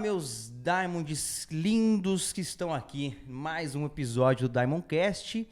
meus Diamonds lindos que estão aqui, mais um episódio do Diamondcast.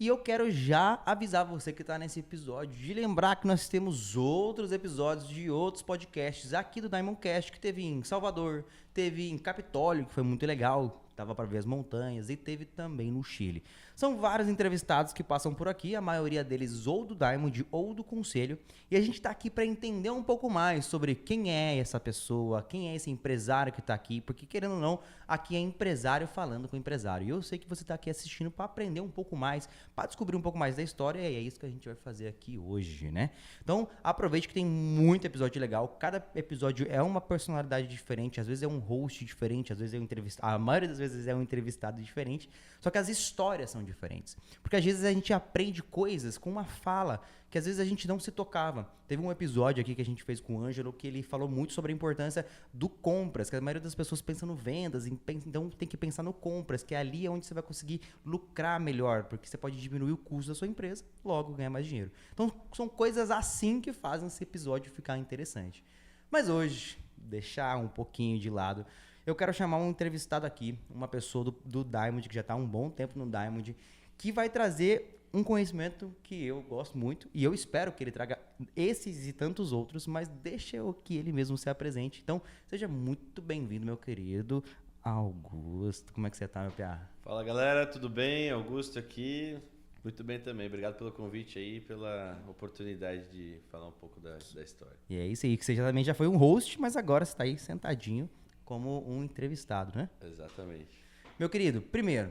E eu quero já avisar você que está nesse episódio, de lembrar que nós temos outros episódios de outros podcasts aqui do Diamondcast, que teve em Salvador, teve em Capitólio, que foi muito legal, tava para ver as montanhas, e teve também no Chile. São vários entrevistados que passam por aqui, a maioria deles ou do Diamond ou do Conselho, e a gente está aqui para entender um pouco mais sobre quem é essa pessoa, quem é esse empresário que está aqui, porque querendo ou não, aqui é empresário falando com empresário. E eu sei que você está aqui assistindo para aprender um pouco mais, para descobrir um pouco mais da história, e é isso que a gente vai fazer aqui hoje, né? Então, aproveite que tem muito episódio legal, cada episódio é uma personalidade diferente, às vezes é um host diferente, às vezes é um entrevistado, a maioria das vezes é um entrevistado diferente, só que as histórias são diferentes. Porque às vezes a gente aprende coisas com uma fala que às vezes a gente não se tocava. Teve um episódio aqui que a gente fez com o Ângelo que ele falou muito sobre a importância do compras, que a maioria das pessoas pensa no vendas, então tem que pensar no compras, que é ali onde você vai conseguir lucrar melhor, porque você pode diminuir o custo da sua empresa, logo ganhar mais dinheiro. Então são coisas assim que fazem esse episódio ficar interessante. Mas hoje, deixar um pouquinho de lado, eu quero chamar um entrevistado aqui, uma pessoa do Diamond, que já está há um bom tempo no Diamond, que vai trazer um conhecimento que eu gosto muito e eu espero que ele traga esses e tantos outros, mas deixa eu que ele mesmo se apresente. Então, seja muito bem-vindo, meu querido Augusto. Como é que você tá, meu piá? Fala, galera, tudo bem? Augusto aqui. Muito bem também. Obrigado pelo convite aí, pela oportunidade de falar um pouco da história. E é isso aí, que você também já foi um host, mas agora você está aí sentadinho como um entrevistado, né? Exatamente. Meu querido, primeiro,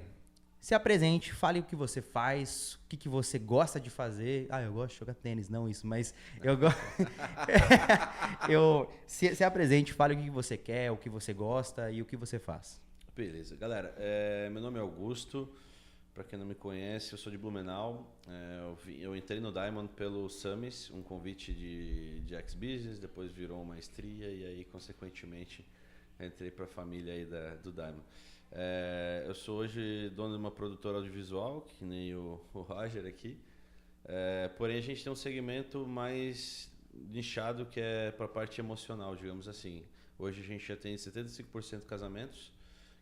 se apresente, fale o que você faz, o que você gosta de fazer. Ah, eu gosto de jogar tênis, não isso, mas eu gosto. Se apresente, fale o que você quer, o que você gosta e o que você faz. Beleza. Galera, meu nome é Augusto. Para quem não me conhece, eu sou de Blumenau. Eu entrei no Diamond pelo Summits, um convite de X-Business, depois virou uma maestria e aí, consequentemente, entrei para a família aí do Diamond. Eu sou hoje dono de uma produtora audiovisual, que nem o Roger aqui. Porém, a gente tem um segmento mais nichado que é para a parte emocional, digamos assim. Hoje a gente já tem 75% casamentos,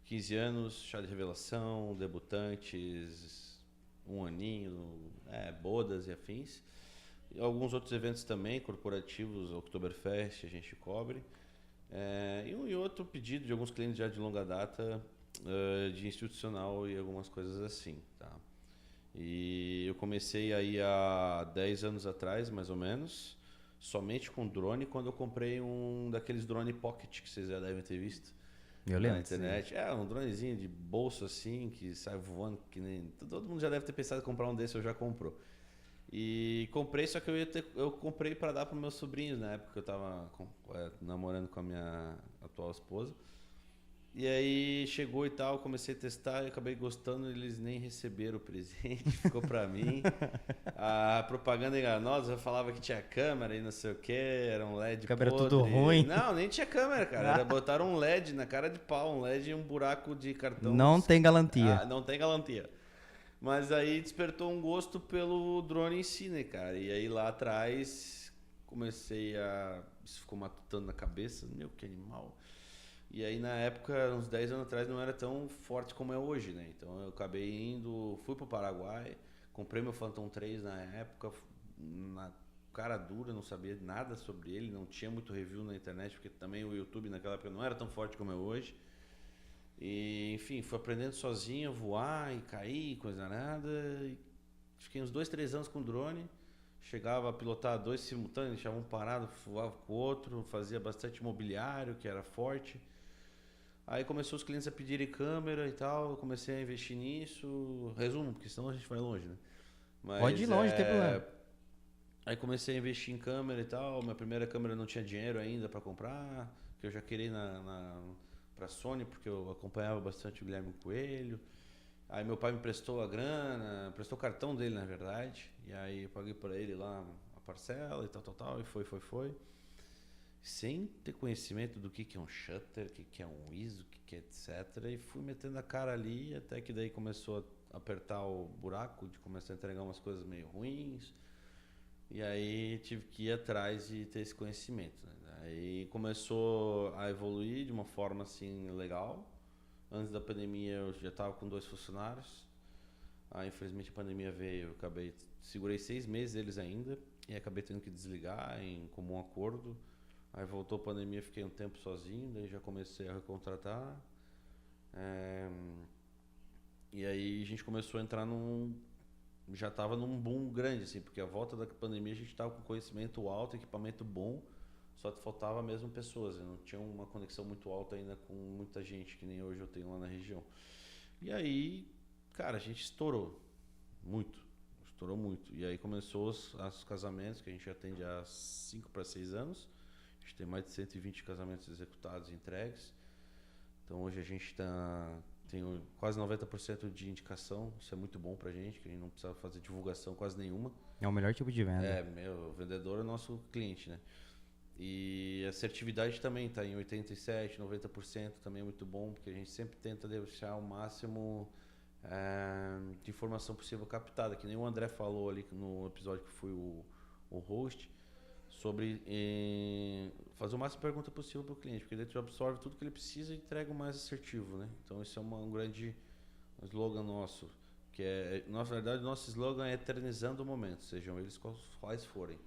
15 anos, chá de revelação, debutantes, um aninho, bodas e afins. E alguns outros eventos também, corporativos, Oktoberfest, a gente cobre. E outro pedido de alguns clientes já de longa data, de institucional e algumas coisas assim, tá? E eu comecei aí há 10 anos atrás, mais ou menos, somente com drone, quando eu comprei um daqueles drone pocket que vocês já devem ter visto. Eu lembro. Na internet. Um dronezinho de bolso assim, que sai voando, que nem... Todo mundo já deve ter pensado em comprar um desse, ou já comprou. E comprei, só que eu comprei para dar para meus sobrinhos na época que eu tava namorando com a minha atual esposa. E aí chegou e tal, comecei a testar e acabei gostando, eles nem receberam o presente, ficou para mim. A propaganda enganosa falava que tinha câmera e não sei o que, era um LED câmera podre. Tudo ruim. Não, nem tinha câmera, cara. Botaram um LED na cara de pau, um LED e um buraco de cartão. Não tem garantia. Não tem garantia. Mas aí despertou um gosto pelo drone em si, né, cara? E aí lá atrás comecei isso ficou matutando na cabeça, meu, que animal. E aí na época, uns 10 anos atrás, não era tão forte como é hoje, né? Então eu acabei fui pro Paraguai, comprei meu Phantom 3 na época, na cara dura, não sabia nada sobre ele, não tinha muito review na internet, porque também o YouTube naquela época não era tão forte como é hoje. E, enfim, fui aprendendo sozinho a voar e cair, coisa nada. E fiquei uns 2, 3 anos com drone. Chegava a pilotar 2 simultâneos, deixava um parado, voava com o outro. Fazia bastante mobiliário, que era forte. Aí começou os clientes a pedirem câmera e tal. Eu comecei a investir nisso. Resumo, porque senão a gente vai longe, né? Mas, pode ir longe, tem problema. Aí comecei a investir em câmera e tal. Minha primeira câmera não tinha dinheiro ainda para comprar. Que eu já queria para Sony, porque eu acompanhava bastante o Guilherme Coelho. Aí meu pai me prestou a grana, prestou o cartão dele, na verdade. E aí eu paguei para ele lá a parcela e tal, e foi. Sem ter conhecimento do que é um shutter, o que é um ISO, o que é etc. E fui metendo a cara ali, até que daí começou a apertar o buraco, de começar a entregar umas coisas meio ruins. E aí tive que ir atrás de ter esse conhecimento, né? Aí começou a evoluir de uma forma assim legal. Antes da pandemia eu já estava com 2 funcionários. Aí infelizmente a pandemia veio, eu segurei 6 meses eles ainda e acabei tendo que desligar em comum acordo. Aí voltou a pandemia, fiquei um tempo sozinho, daí já comecei a recontratar. E aí a gente começou a entrar já estava num boom grande, assim, porque a volta da pandemia a gente estava com conhecimento alto, equipamento bom, só que faltava mesmo pessoas, não tinha uma conexão muito alta ainda com muita gente, que nem hoje eu tenho lá na região. E aí, cara, a gente estourou muito. E aí começou os casamentos, que a gente atende há 5 para 6 anos. A gente tem mais de 120 casamentos executados e entregues. Então hoje a gente tem quase 90% de indicação. Isso é muito bom pra gente, que a gente não precisa fazer divulgação quase nenhuma. É o melhor tipo de venda. O vendedor é o nosso cliente, né? E a assertividade também está em 87%, 90%, também é muito bom, porque a gente sempre tenta deixar o máximo de informação possível captada, que nem o André falou ali no episódio que fui o host, sobre fazer o máximo de pergunta possível para o cliente, porque ele absorve tudo que ele precisa e entrega o mais assertivo, né? Então isso é um grande slogan nosso, que na verdade, nosso slogan é eternizando o momento, sejam eles quais forem.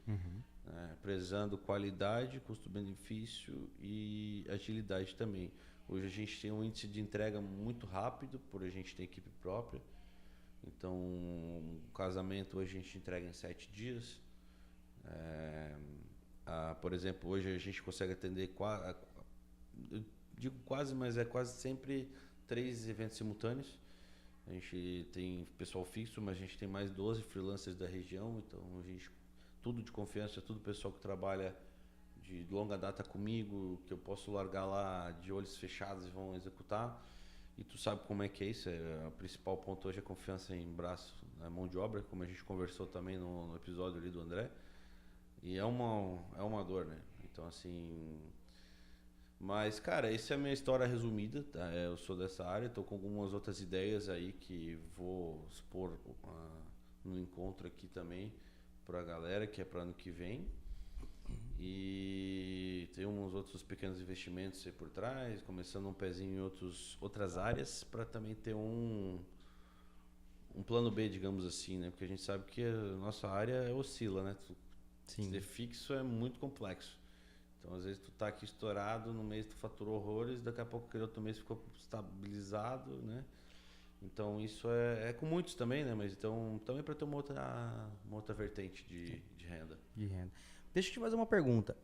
Prezando qualidade, custo-benefício e agilidade também. Hoje a gente tem um índice de entrega muito rápido, por a gente ter equipe própria. Então, um casamento hoje a gente entrega em 7 dias. Por exemplo, hoje a gente consegue atender eu digo quase, mas é quase sempre 3 eventos simultâneos. A gente tem pessoal fixo, mas a gente tem mais 12 freelancers da região, então a gente tudo de confiança, tudo pessoal que trabalha de longa data comigo, que eu posso largar lá de olhos fechados e vão executar. E tu sabe como é que é isso, o principal ponto hoje é confiança em braço, na mão de obra, como a gente conversou também no episódio ali do André. E é uma dor, né? Então, assim... Mas, cara, essa é a minha história resumida, tá? Eu sou dessa área, estou com algumas outras ideias aí que vou expor no encontro aqui também para a galera, que é para ano que vem. E tem uns outros pequenos investimentos aí por trás, começando um pezinho em outras áreas, para também ter um plano B, digamos assim, né? Porque a gente sabe que a nossa área oscila, né? Ser fixo é muito complexo. Então, às vezes, tu tá aqui estourado, no mês tu faturou horrores, daqui a pouco aquele outro mês ficou estabilizado, né? Então, isso é com muitos também, né? Mas então, também para ter uma outra vertente de renda. Deixa eu te fazer uma pergunta.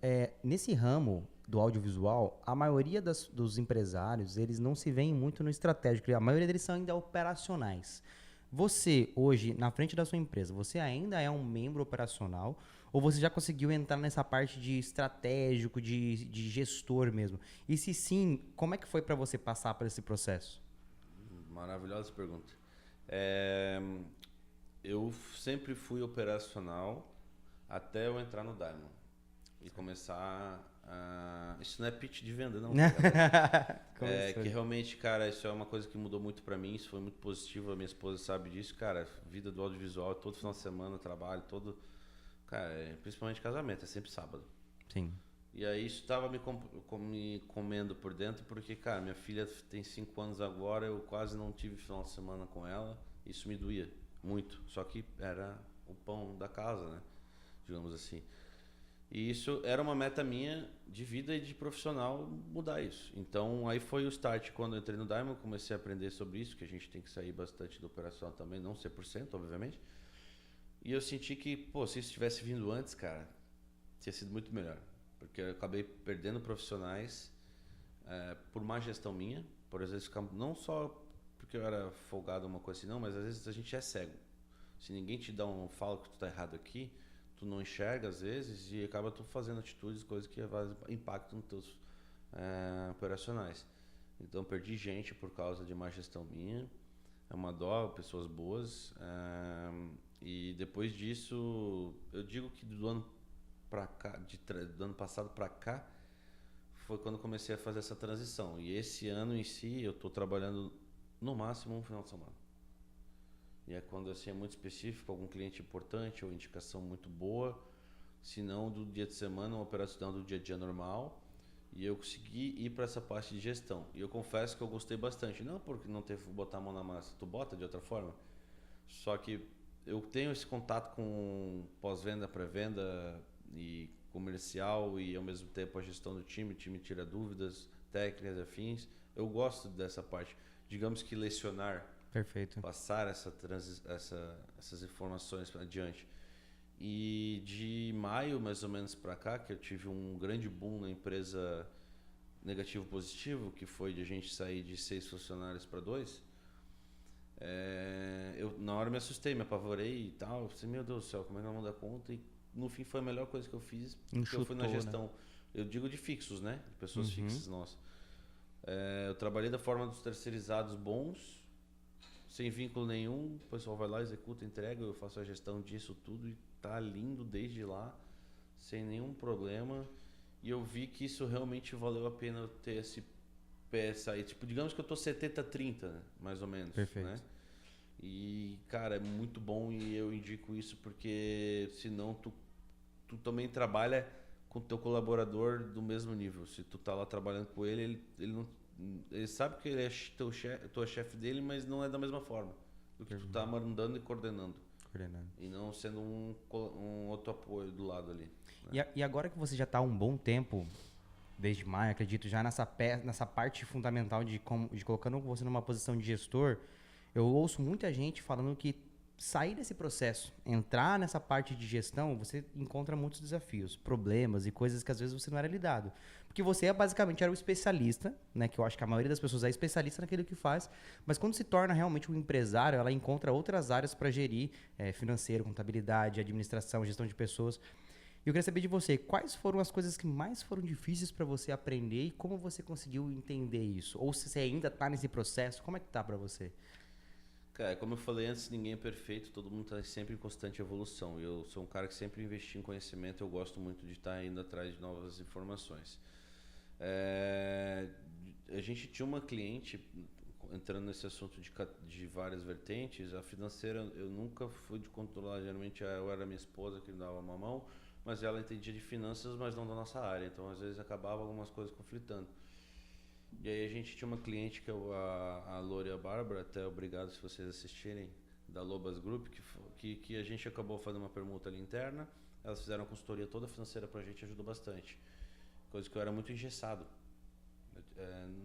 Nesse ramo do audiovisual, a maioria dos empresários, eles não se veem muito no estratégico. A maioria deles são ainda operacionais. Você, hoje, na frente da sua empresa, você ainda é um membro operacional ou você já conseguiu entrar nessa parte de estratégico, de gestor mesmo? E se sim, como é que foi para você passar por esse processo? Maravilhosa pergunta. Eu sempre fui operacional até eu entrar no Diamond e começar isso não é pitch de venda, não. Que realmente, cara, isso é uma coisa que mudou muito pra mim, isso foi muito positivo, a minha esposa sabe disso, cara, vida do audiovisual, todo final de semana, trabalho, cara, principalmente casamento, é sempre sábado. Sim. E aí isso tava me comendo por dentro, porque, cara, minha filha tem 5 anos agora, eu quase não tive final de semana com ela, isso me doía muito, só que era o pão da casa, né, digamos assim. E isso era uma meta minha de vida e de profissional, mudar isso. Então aí foi o start, quando eu entrei no Diamond, comecei a aprender sobre isso, que a gente tem que sair bastante do operacional também, não 100%, obviamente. E eu senti que, se isso tivesse vindo antes, cara, tinha sido muito melhor. Porque eu acabei perdendo profissionais por má gestão minha, por às vezes não só porque eu era folgado uma coisa assim, não, mas às vezes a gente é cego. Se ninguém te fala que tu tá errado aqui, tu não enxerga às vezes e acaba tu fazendo atitudes, coisas que impactam nos teus operacionais. Então perdi gente por causa de má gestão minha, é uma dó, pessoas boas, e depois disso eu digo que do ano para cá, do ano passado para cá, foi quando comecei a fazer essa transição. E esse ano em si eu estou trabalhando no máximo um final de semana. E é quando assim é muito específico, algum cliente importante ou indicação muito boa, se não do dia de semana, uma operacional do dia a dia normal. E eu consegui ir para essa parte de gestão. E eu confesso que eu gostei bastante. Não porque não teve que botar a mão na massa, tu bota de outra forma. Só que eu tenho esse contato com pós-venda, pré-venda e comercial e ao mesmo tempo a gestão do time. O time tira dúvidas, técnicas, afins. Eu gosto dessa parte. Digamos que lecionar, Perfeito. passar essas informações adiante. E de maio, mais ou menos, para cá, que eu tive um grande boom na empresa negativo positivo, que foi de a gente sair de 6 funcionários para 2, eu na hora me assustei, me apavorei e tal. Eu pensei, meu Deus do céu, como é que eu vou dar conta? E no fim foi a melhor coisa que eu fiz, porque eu fui na gestão, né? Eu digo de fixos, né? De pessoas fixas nossas. Eu trabalhei da forma dos terceirizados bons, sem vínculo nenhum. O pessoal vai lá, executa, entrega, eu faço a gestão disso tudo e tá lindo desde lá, sem nenhum problema. E eu vi que isso realmente valeu a pena eu ter esse peça aí. Tipo, digamos que eu tô 70-30, né? Mais ou menos. Perfeito. Né? E, cara, é muito bom e eu indico isso porque senão tu também trabalha com o teu colaborador do mesmo nível. Se tu tá lá trabalhando com ele, ele sabe que ele é tu é chefe dele, mas não é da mesma forma do que tu tá mandando e coordenando. E não sendo um outro apoio do lado ali. Né? E agora que você já está há um bom tempo, desde maio, acredito, já nessa parte fundamental de colocando você numa posição de gestor, eu ouço muita gente falando que sair desse processo, entrar nessa parte de gestão, você encontra muitos desafios, problemas e coisas que às vezes você não era lidado. Porque você basicamente era o especialista, né? Que eu acho que a maioria das pessoas é especialista naquilo que faz, mas quando se torna realmente um empresário, ela encontra outras áreas para gerir, financeiro, contabilidade, administração, gestão de pessoas. E eu queria saber de você, quais foram as coisas que mais foram difíceis para você aprender e como você conseguiu entender isso? Ou se você ainda está nesse processo, como é que tá para você? Cara, como eu falei antes, ninguém é perfeito, todo mundo está sempre em constante evolução. Eu sou um cara que sempre investi em conhecimento, eu gosto muito de estar indo atrás de novas informações. A gente tinha uma cliente, entrando nesse assunto de várias vertentes, a financeira eu nunca fui de controlar, geralmente eu era minha esposa que me dava uma mão, mas ela entendia de finanças, mas não da nossa área, então às vezes acabava algumas coisas conflitando. E aí a gente tinha uma cliente que é a Lore e a Bárbara, até obrigado se vocês assistirem, da Lobas Group, que a gente acabou fazendo uma permuta ali interna, elas fizeram a consultoria toda financeira pra gente, ajudou bastante. Coisa que eu era muito engessado.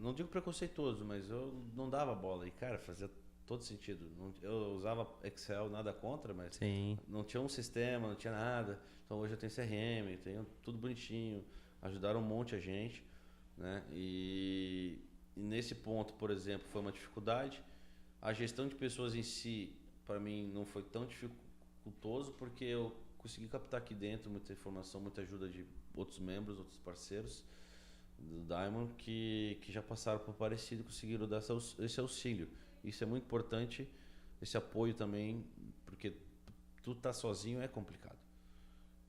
Não digo preconceituoso, mas eu não dava bola. E, cara, fazia todo sentido. Eu usava Excel, nada contra, mas Sim. Não tinha um sistema, não tinha nada. Então hoje eu tenho CRM, tenho tudo bonitinho. Ajudaram um monte a gente. Né? E nesse ponto, por exemplo, foi uma dificuldade. A gestão de pessoas em si, para mim, não foi tão dificultoso, porque eu consegui captar aqui dentro muita informação, muita ajuda de outros membros, outros parceiros do Diamond que já passaram por parecido e conseguiram dar esse auxílio. Isso é muito importante, esse apoio também, porque tu tá sozinho é complicado.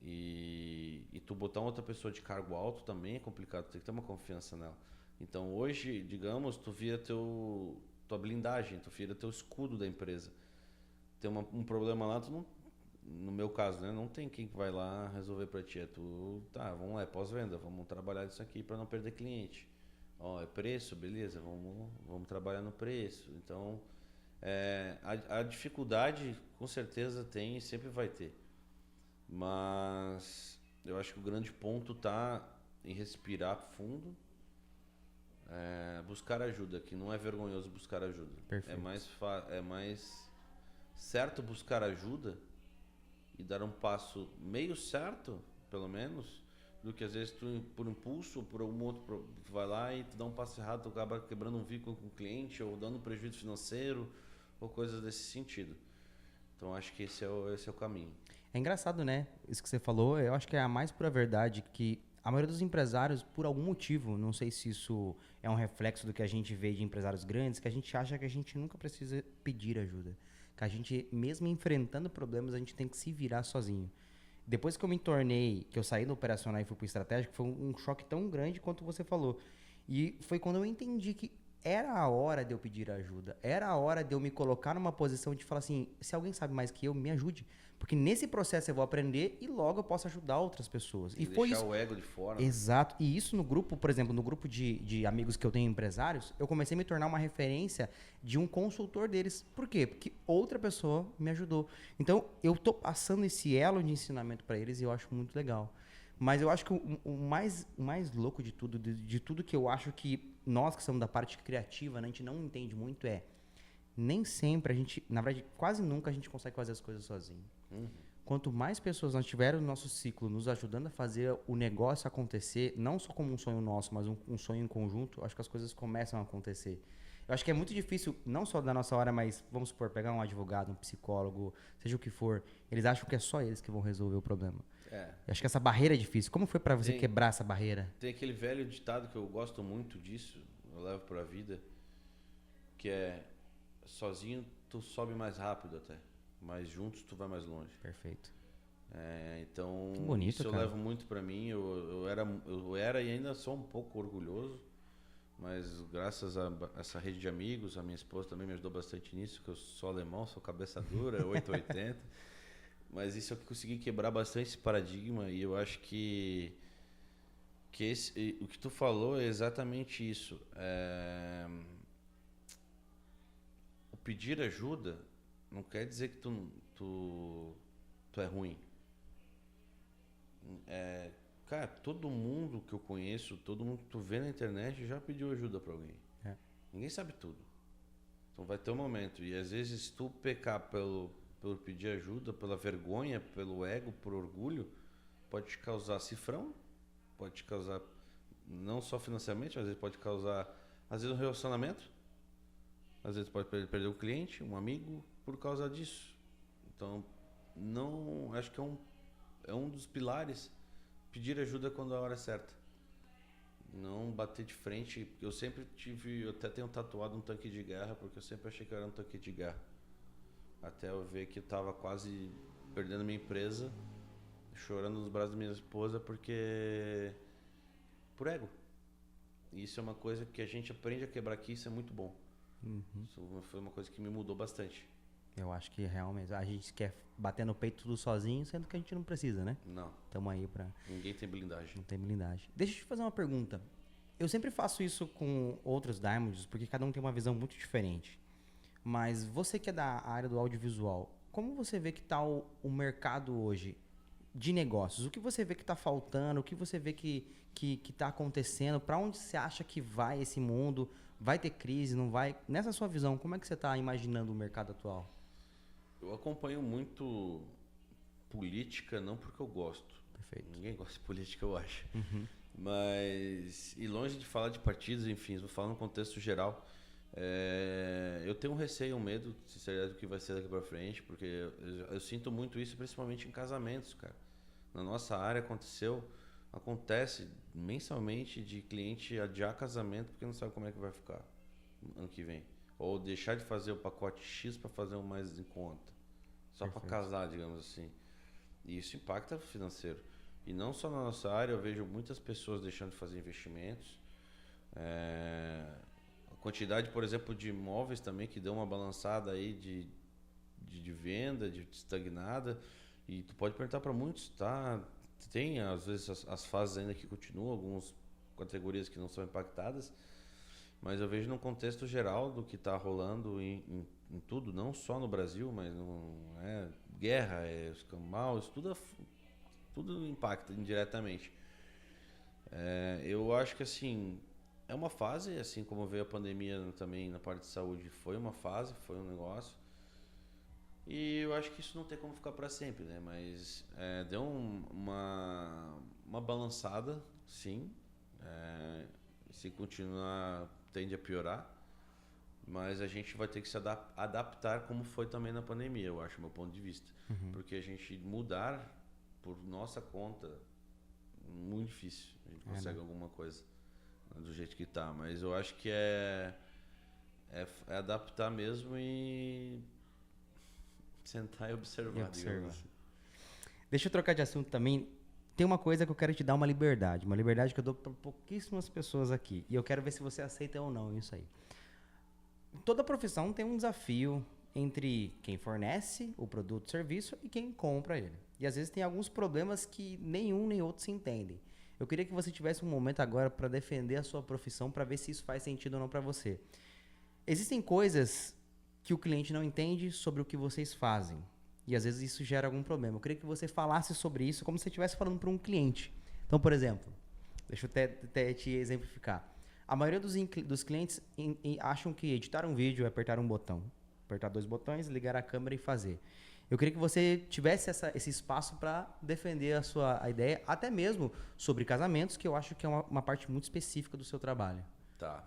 E tu botar outra pessoa de cargo alto também é complicado, tem que ter uma confiança nela. Então hoje, digamos, tu vira tua blindagem, tu vira teu escudo da empresa. Tem um problema lá, tu não, no meu caso, né, não tem quem vai lá resolver para ti. Vamos lá, é pós-venda, vamos trabalhar isso aqui para não perder cliente. É preço, beleza, vamos trabalhar no preço. Então, a dificuldade com certeza tem e sempre vai ter. Mas eu acho que o grande ponto está em respirar fundo, buscar ajuda, que não é vergonhoso buscar ajuda. Perfeito. É mais certo buscar ajuda e dar um passo meio certo, pelo menos, do que às vezes tu, por impulso, por algum outro, vai lá e tu dá um passo errado, tu acaba quebrando um vínculo com o cliente ou dando um prejuízo financeiro ou coisas desse sentido. Então acho que esse é o caminho. É engraçado, né? Isso que você falou, eu acho que é a mais pura verdade, que a maioria dos empresários, por algum motivo, não sei se isso é um reflexo do que a gente vê de empresários grandes, que a gente acha que a gente nunca precisa pedir ajuda. Que a gente, mesmo enfrentando problemas, a gente tem que se virar sozinho. Depois que eu saí do operacional e fui pro estratégico, foi um choque tão grande quanto você falou. E foi quando eu entendi que era a hora de eu pedir ajuda. Era a hora de eu me colocar numa posição de falar assim, se alguém sabe mais que eu, me ajude. Porque nesse processo eu vou aprender e logo eu posso ajudar outras pessoas. E foi deixar isso. o ego de fora. Né? Exato. E isso no grupo, por exemplo, no grupo de amigos que eu tenho empresários, eu comecei a me tornar uma referência de um consultor deles. Por quê? Porque outra pessoa me ajudou. Então, eu tô passando esse elo de ensinamento para eles e eu acho muito legal. Mas eu acho que o mais louco de tudo, de tudo que eu acho que nós que somos da parte criativa, né, a gente não entende muito nem sempre a gente, na verdade, quase nunca a gente consegue fazer as coisas sozinho. Quanto mais pessoas nós tivermos no nosso ciclo nos ajudando a fazer o negócio acontecer, não só como um sonho nosso, mas um sonho em conjunto, eu acho que as coisas começam a acontecer. Eu acho que é muito difícil, não só da nossa hora, mas vamos supor, pegar um advogado, um psicólogo, seja o que for, eles acham que é só eles que vão resolver o problema. Eu acho que essa barreira é difícil. Como foi pra você quebrar essa barreira? Tem aquele velho ditado que eu gosto muito disso, eu levo pra vida, que é sozinho tu sobe mais rápido até, mas juntos tu vai mais longe. Perfeito. Então, que bonito, isso eu cara. levo muito pra mim. Eu era e ainda sou um pouco orgulhoso, mas graças a essa rede de amigos, a minha esposa também me ajudou bastante nisso, que eu sou alemão, sou cabeça dura, 880. Mas isso eu consegui quebrar bastante esse paradigma e eu acho que o que tu falou é exatamente isso. O pedir ajuda não quer dizer que tu é ruim. Cara, todo mundo que eu conheço, todo mundo que tu vê na internet já pediu ajuda pra alguém. Ninguém sabe tudo. Então vai ter um momento. E às vezes tu pecar pelo pedir ajuda, pela vergonha, pelo ego, por orgulho, pode te causar cifrão, pode te causar não só financeiramente, mas às vezes pode causar, às vezes, um relacionamento, às vezes pode perder o cliente, um amigo, por causa disso. Então, não, acho que é um dos pilares, pedir ajuda quando a hora é certa. Não bater de frente, eu até tenho tatuado um tanque de guerra, porque eu sempre achei que eu era um tanque de guerra. Até eu ver que eu tava quase perdendo minha empresa, chorando nos braços da minha esposa, porque por ego. E isso é uma coisa que a gente aprende a quebrar aqui, isso é muito bom. Isso foi uma coisa que me mudou bastante. Eu acho que realmente a gente quer bater no peito tudo sozinho, sendo que a gente não precisa, né? Não. Tamo aí pra... Ninguém tem blindagem. Não tem blindagem. Deixa eu te fazer uma pergunta. Eu sempre faço isso com outros Diamonds, porque cada um tem uma visão muito diferente. Mas você que é da área do audiovisual, como você vê que está o mercado hoje de negócios? O que você vê que está faltando? O que você vê que está acontecendo? Para onde você acha que vai esse mundo? Vai ter crise? Não vai? Nessa sua visão, como é que você está imaginando o mercado atual? Eu acompanho muito política, não porque eu gosto. Perfeito. Ninguém gosta de política, eu acho. Mas, e longe de falar de partidos, enfim, vou falar no contexto geral. Eu tenho um receio, um medo, sinceridade, do que vai ser daqui pra frente, porque eu sinto muito isso, principalmente em casamentos, cara. Na nossa área acontece mensalmente de cliente adiar casamento porque não sabe como é que vai ficar ano que vem. Ou deixar de fazer o pacote X para fazer um mais em conta. Só para casar, digamos assim. E isso impacta o financeiro. E não só na nossa área, eu vejo muitas pessoas deixando de fazer investimentos. A quantidade, por exemplo, de imóveis também que deu uma balançada aí de venda, de estagnada. E tu pode perguntar para muitos, tá? Tem às vezes as fases ainda que continuam, algumas categorias que não são impactadas, mas eu vejo num contexto geral do que está rolando em tudo, não só no Brasil, mas guerra, escambau, isso tudo impacta indiretamente. Eu acho que assim, é uma fase, assim como veio a pandemia também na parte de saúde, foi uma fase, foi um negócio. E eu acho que isso não tem como ficar para sempre, né? Mas deu uma balançada, sim. Se continuar, tende a piorar. Mas a gente vai ter que se adaptar como foi também na pandemia, eu acho, do meu ponto de vista. Porque a gente mudar por nossa conta, muito difícil. A gente consegue alguma coisa do jeito que tá. Mas eu acho que é adaptar mesmo e sentar e observar. Deixa eu trocar de assunto também. tem uma coisa que eu quero te dar uma liberdade que eu dou para pouquíssimas pessoas aqui. E eu quero ver se você aceita ou não isso aí. Toda profissão tem um desafio entre quem fornece o produto ou serviço e quem compra ele. E às vezes tem alguns problemas que nenhum nem outro se entendem. Eu queria que você tivesse um momento agora para defender a sua profissão, para ver se isso faz sentido ou não para você. Existem coisas que o cliente não entende sobre o que vocês fazem. E às vezes isso gera algum problema. Eu queria que você falasse sobre isso como se você estivesse falando para um cliente. Então, por exemplo, deixa eu até te exemplificar. A maioria dos clientes acham que editar um vídeo é apertar um botão. Apertar 2 botões, ligar a câmera e fazer. Eu queria que você tivesse esse espaço para defender a ideia, até mesmo sobre casamentos, que eu acho que é uma parte muito específica do seu trabalho. Tá.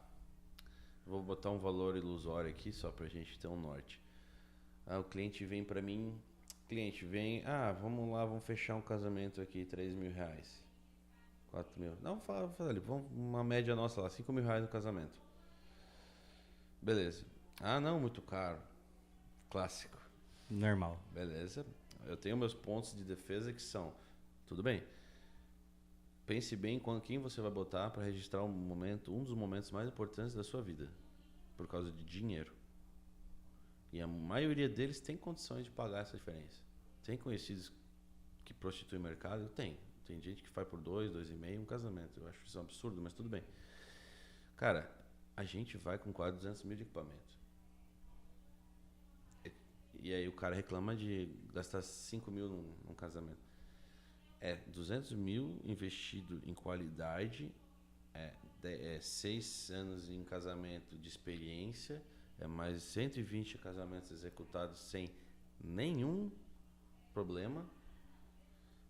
Vou botar um valor ilusório aqui, só pra gente ter um norte. O cliente vem pra mim, vamos lá, vamos fechar um casamento aqui, R$3.000, 4.000. Não, fala ali, vamos uma média nossa lá, R$5.000 no casamento. Beleza. Não, muito caro. Clássico. Normal. Beleza. Eu tenho meus pontos de defesa que são, tudo bem. Pense bem quem você vai botar para registrar um dos momentos mais importantes da sua vida, por causa de dinheiro. E a maioria deles tem condições de pagar essa diferença. Tem conhecidos que prostituem o mercado? Tem gente que faz por 2,5 um casamento. Eu acho isso um absurdo, mas tudo bem. Cara, a gente vai com quase 200 mil de equipamento. E aí o cara reclama de gastar 5 mil num casamento. 200 mil investido em qualidade, 6 anos em casamento de experiência, mais 120 casamentos executados sem nenhum problema,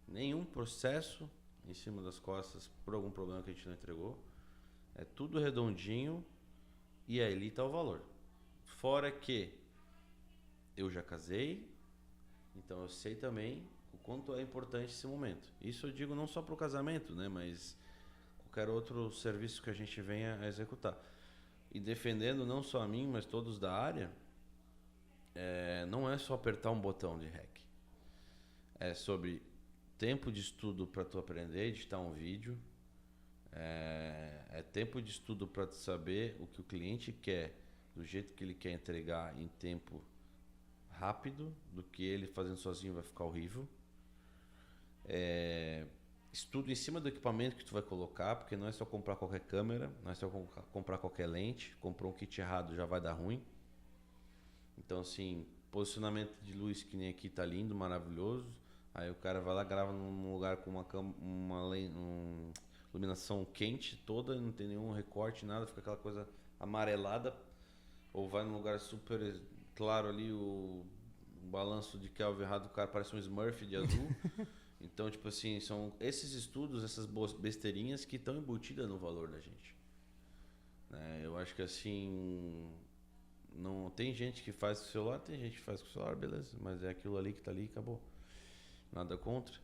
nenhum processo em cima das costas por algum problema que a gente não entregou. É tudo redondinho e ali está o valor. Fora que eu já casei, então eu sei também o quanto é importante esse momento. Isso eu digo não só para o casamento, né, mas qualquer outro serviço que a gente venha a executar. E defendendo não só a mim, mas todos da área, não é só apertar um botão de REC. É sobre tempo de estudo para tu aprender a editar um vídeo, é tempo de estudo para tu saber o que o cliente quer, do jeito que ele quer entregar em tempo rápido, do que ele fazendo sozinho vai ficar horrível. Estudo em cima do equipamento que tu vai colocar, porque não é só comprar qualquer câmera, não é só comprar qualquer lente. Comprou um kit errado, já vai dar ruim. Então, assim, posicionamento de luz, que nem aqui tá lindo, maravilhoso. Aí o cara vai lá, grava num lugar com uma iluminação quente toda, não tem nenhum recorte, nada, fica aquela coisa amarelada. Ou vai num lugar super claro ali, o balanço de Kelvin errado, o cara parece um Smurf de azul. Então, tipo assim, são esses estudos, essas besteirinhas que estão embutidas no valor da gente. Eu acho que assim, não tem gente que faz com o celular, tem gente que faz com o celular, beleza, mas é aquilo ali que tá ali e acabou. Nada contra.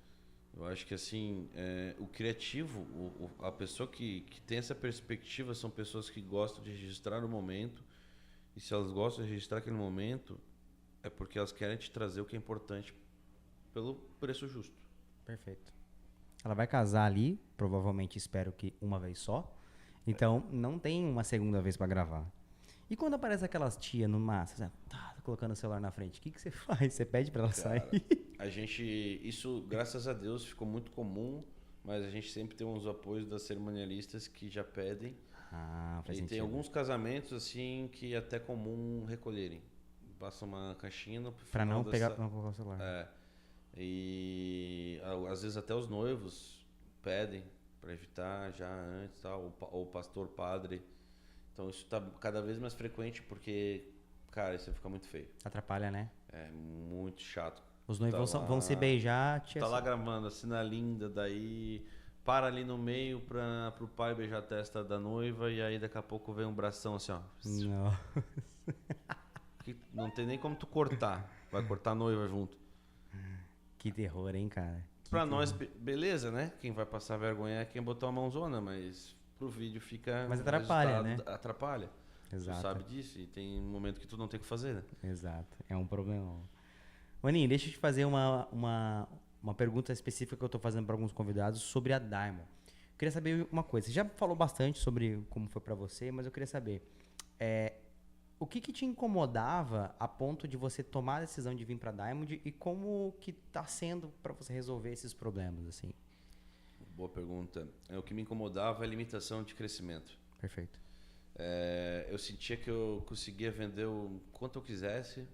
Eu acho que assim, o criativo, a pessoa que tem essa perspectiva são pessoas que gostam de registrar o momento. E se elas gostam de registrar aquele momento, é porque elas querem te trazer o que é importante pelo preço justo. Perfeito. Ela vai casar ali, provavelmente espero que uma vez só. Então, não tem uma segunda vez para gravar. E quando aparece aquelas tia no massa, tá colocando o celular na frente, o que você faz? Você pede para ela sair? Isso, graças a Deus, ficou muito comum, mas a gente sempre tem uns apoios das cerimonialistas que já pedem. Faz sentido. Tem alguns casamentos assim que é até comum recolherem. Passa uma caixinha no para não colocar o celular. E às vezes até os noivos pedem para evitar já antes, tal, ou pastor, padre. Então isso está cada vez mais frequente porque, cara, isso fica muito feio. Atrapalha, né? É muito chato. Os noivos vão se beijar. Tá lá gravando a cena linda, daí para ali no meio pro pai beijar a testa da noiva e aí daqui a pouco vem um bração assim, ó. Não. Que não tem nem como tu cortar. Vai cortar a noiva junto. Que terror, hein, cara? Pra nós, beleza, né? Quem vai passar vergonha é quem botou a mãozona, mas pro vídeo fica... Mas atrapalha, né? Atrapalha. Exato. Tu sabe disso e tem um momento que tu não tem o que fazer, né? Exato. É um problema. Maninho, deixa eu te fazer uma uma pergunta específica que eu tô fazendo para alguns convidados sobre a Diamond. Eu queria saber uma coisa. Você já falou bastante sobre como foi para você, mas eu queria saber o que te incomodava a ponto de você tomar a decisão de vir para Diamond e como que tá sendo para você resolver esses problemas, assim? Boa pergunta. O que me incomodava é a limitação de crescimento. Perfeito. Eu sentia que eu conseguia vender o quanto eu quisesse,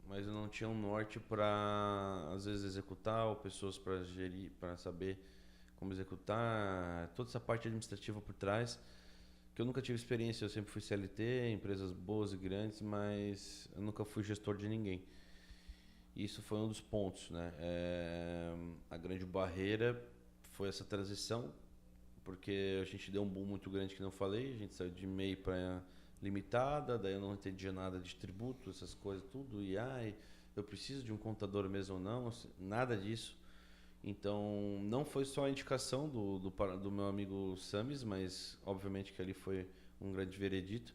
mas eu não tinha um norte para, às vezes, executar, ou pessoas para gerir, para saber como executar, toda essa parte administrativa por trás, que eu nunca tive experiência. Eu sempre fui CLT, empresas boas e grandes, mas eu nunca fui gestor de ninguém. Isso foi um dos pontos, né? A grande barreira foi essa transição, porque a gente deu um boom muito grande, que não falei, a gente saiu de MEI para limitada, daí eu não entendia nada de tributo, essas coisas tudo, e eu preciso de um contador mesmo ou não, nada disso. Então não foi só a indicação do meu amigo Samis, mas obviamente que ali foi um grande veredito,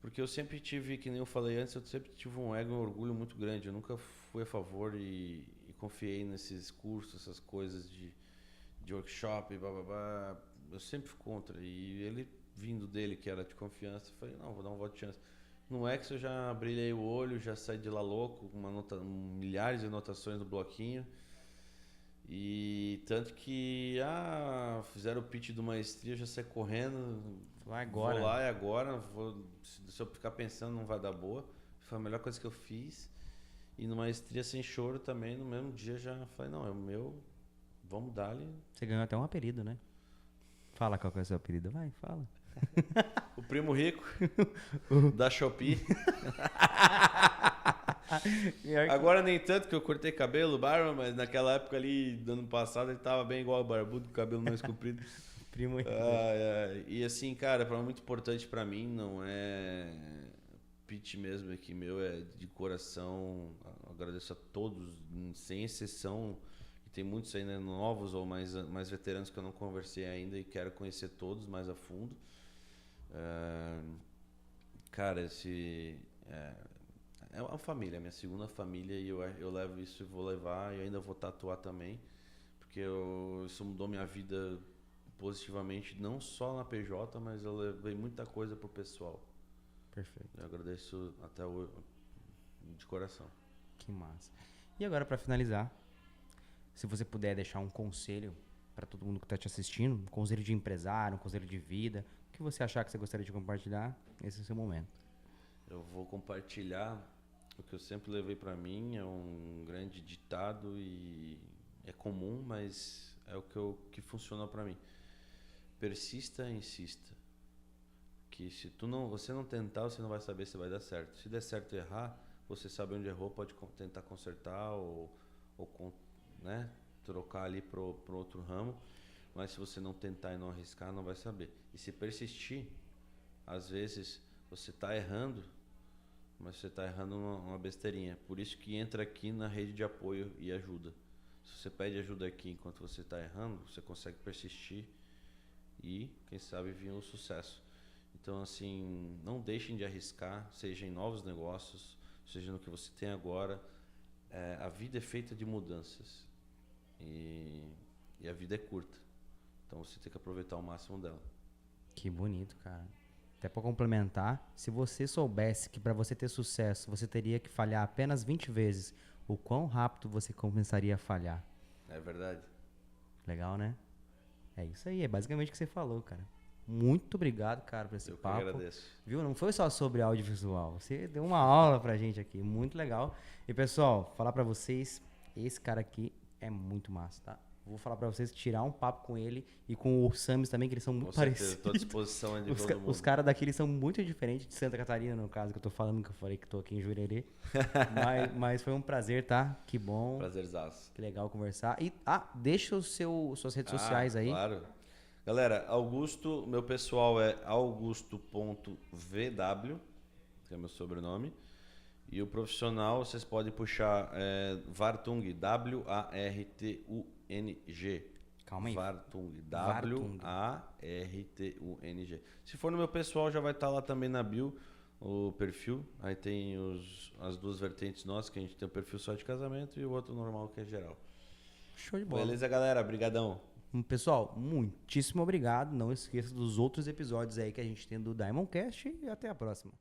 porque eu sempre tive, que nem eu falei antes, eu sempre tive um ego e um orgulho muito grande, eu nunca fui a favor e confiei nesses cursos, essas coisas de workshop, blá, blá, blá. Eu sempre fui contra. E ele, vindo dele, que era de confiança, eu falei, não, vou dar um voto de chance. No X eu já brilhei o olho, já saí de lá louco, com milhares de anotações no bloquinho. E tanto que fizeram o pitch do maestria, eu já saí correndo. Vai agora. Vou lá e agora. Se eu ficar pensando, não vai dar boa. Foi a melhor coisa que eu fiz. E no maestria sem choro também, no mesmo dia já falei, não, é o meu. Vamos dar-lhe. Você ganhou até um apelido, né? Fala qual que é o seu apelido. Vai, fala. O primo rico da Shopee. Agora nem tanto, que eu cortei cabelo, barba, mas naquela época ali, do ano passado, ele tava bem igual o barbudo, com o cabelo mais comprido. Primo rico. E assim, cara, muito importante pra mim, não é pitch mesmo aqui meu, é de coração. Agradeço a todos, sem exceção. Tem muitos ainda novos ou mais veteranos que eu não conversei ainda e quero conhecer todos mais a fundo. Cara, é uma família, minha segunda família, e eu levo isso e vou levar, e ainda vou tatuar também, porque isso mudou minha vida positivamente, não só na PJ, mas eu levei muita coisa pro pessoal. Perfeito. Eu agradeço até de coração. Que massa. E agora, para finalizar, se você puder deixar um conselho para todo mundo que está te assistindo, um conselho de empresário, um conselho de vida, o que você achar que você gostaria de compartilhar, esse é o seu momento. Eu vou compartilhar o que eu sempre levei para mim, é um grande ditado e é comum, mas é o que funcionou para mim. Persista e insista. Que se você não tentar, você não vai saber se vai dar certo. Se der certo e errar, você sabe onde errou, pode tentar consertar ou né, trocar ali pro outro ramo, mas se você não tentar e não arriscar, não vai saber. E se persistir, às vezes você está errando, mas você está errando uma besteirinha. Por isso que entra aqui na rede de apoio e ajuda. Se você pede ajuda aqui enquanto você está errando, você consegue persistir e, quem sabe, vir o sucesso. Então, assim, não deixem de arriscar, seja em novos negócios, seja no que você tem agora. A vida é feita de mudanças e a vida é curta, então você tem que aproveitar o máximo dela. Que bonito, cara. Até para complementar, se você soubesse que para você ter sucesso você teria que falhar apenas 20 vezes, o quão rápido você começaria a falhar? É verdade. Legal, né? É isso aí, é basicamente o que você falou, cara. Muito obrigado, cara, por esse papo. Eu que agradeço. Viu? Não foi só sobre audiovisual. Você deu uma aula pra gente aqui, muito legal. E pessoal, falar pra vocês, esse cara aqui é muito massa, tá? Vou falar pra vocês, tirar um papo com ele e com o Samis também, que eles são muito parecidos. Estou à disposição de todo mundo. Os caras daqui, eles são muito diferentes de Santa Catarina, no caso, que eu tô falando, que eu falei que tô aqui em Jurerê. mas foi um prazer, tá? Que bom. Prazerzaço. Que legal conversar. E, deixa suas redes sociais aí. Claro. Galera, Augusto, meu pessoal é augusto.vw, que é meu sobrenome. E o profissional, vocês podem puxar Wartung, W-A-R-T-U-N-G. Calma aí. Wartung, W-A-R-T-U-N-G. Se for no meu pessoal, já vai estar lá também na bio, o perfil. Aí tem as duas vertentes nossas, que a gente tem o perfil só de casamento e o outro normal, que é geral. Show de bola. Beleza, galera? Brigadão. Pessoal, muitíssimo obrigado. Não esqueça dos outros episódios aí que a gente tem do Diamondcast e até a próxima.